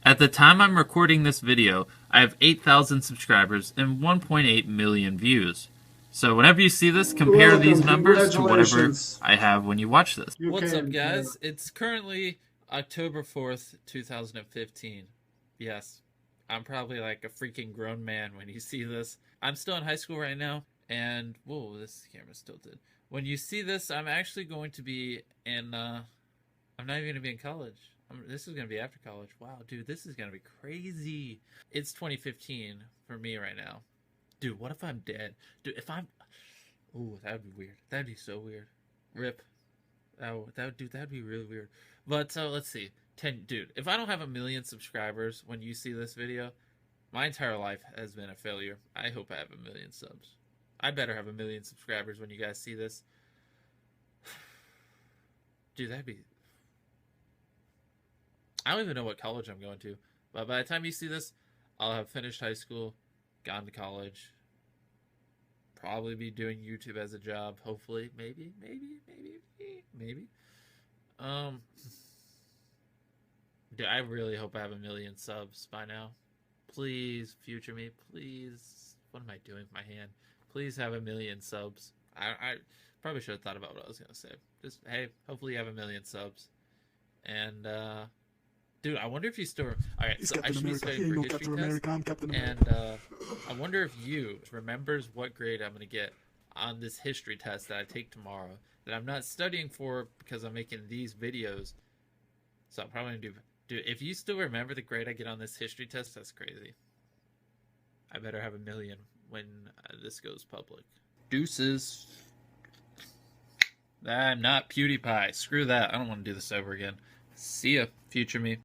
At the time I'm recording this video, I have 8,000 subscribers and 1.8 million views. So whenever you see this, compare these numbers to whatever I have when you watch this. What's up, guys? It's currently October 4th, 2015. Yes, I'm probably like a freaking grown man when you see this. I'm still in high school right now, and whoa, this camera's tilted. When you see this, I'm actually going to be in, I'm not even going to be in college. This is going to be after college. Wow, dude, this is going to be crazy. It's 2015 for me right now. Dude, what if I'm dead? Dude, if I'm... Ooh, that would be weird. That'd be so weird. Rip. That'd be really weird. But, let's see. Dude, if I don't have 1 million subscribers when you see this video, my entire life has been a failure. I hope I have 1 million subs. I better have 1 million subscribers when you guys see this. Dude, that'd be... I don't even know what college I'm going to. But by the time you see this, I'll have finished high school, gone to college, probably be doing YouTube as a job, hopefully. Maybe. Dude, I really hope I have 1 million subs by now. Please, future me, please. What am I doing with my hand? Please have 1 million subs. I probably should have thought about what I was going to say. Just, hey, hopefully you have 1 million subs. And, dude, I wonder if you still... Alright, so I should be studying for history test. And, I wonder if you remembers what grade I'm going to get on this history test that I take tomorrow. That I'm not studying for because I'm making these videos. So I'm probably going to do... Dude, if you still remember the grade I get on this history test, that's crazy. I better have 1 million when this goes public. Deuces. I'm not PewDiePie. Screw that. I don't want to do this over again. See ya, future me.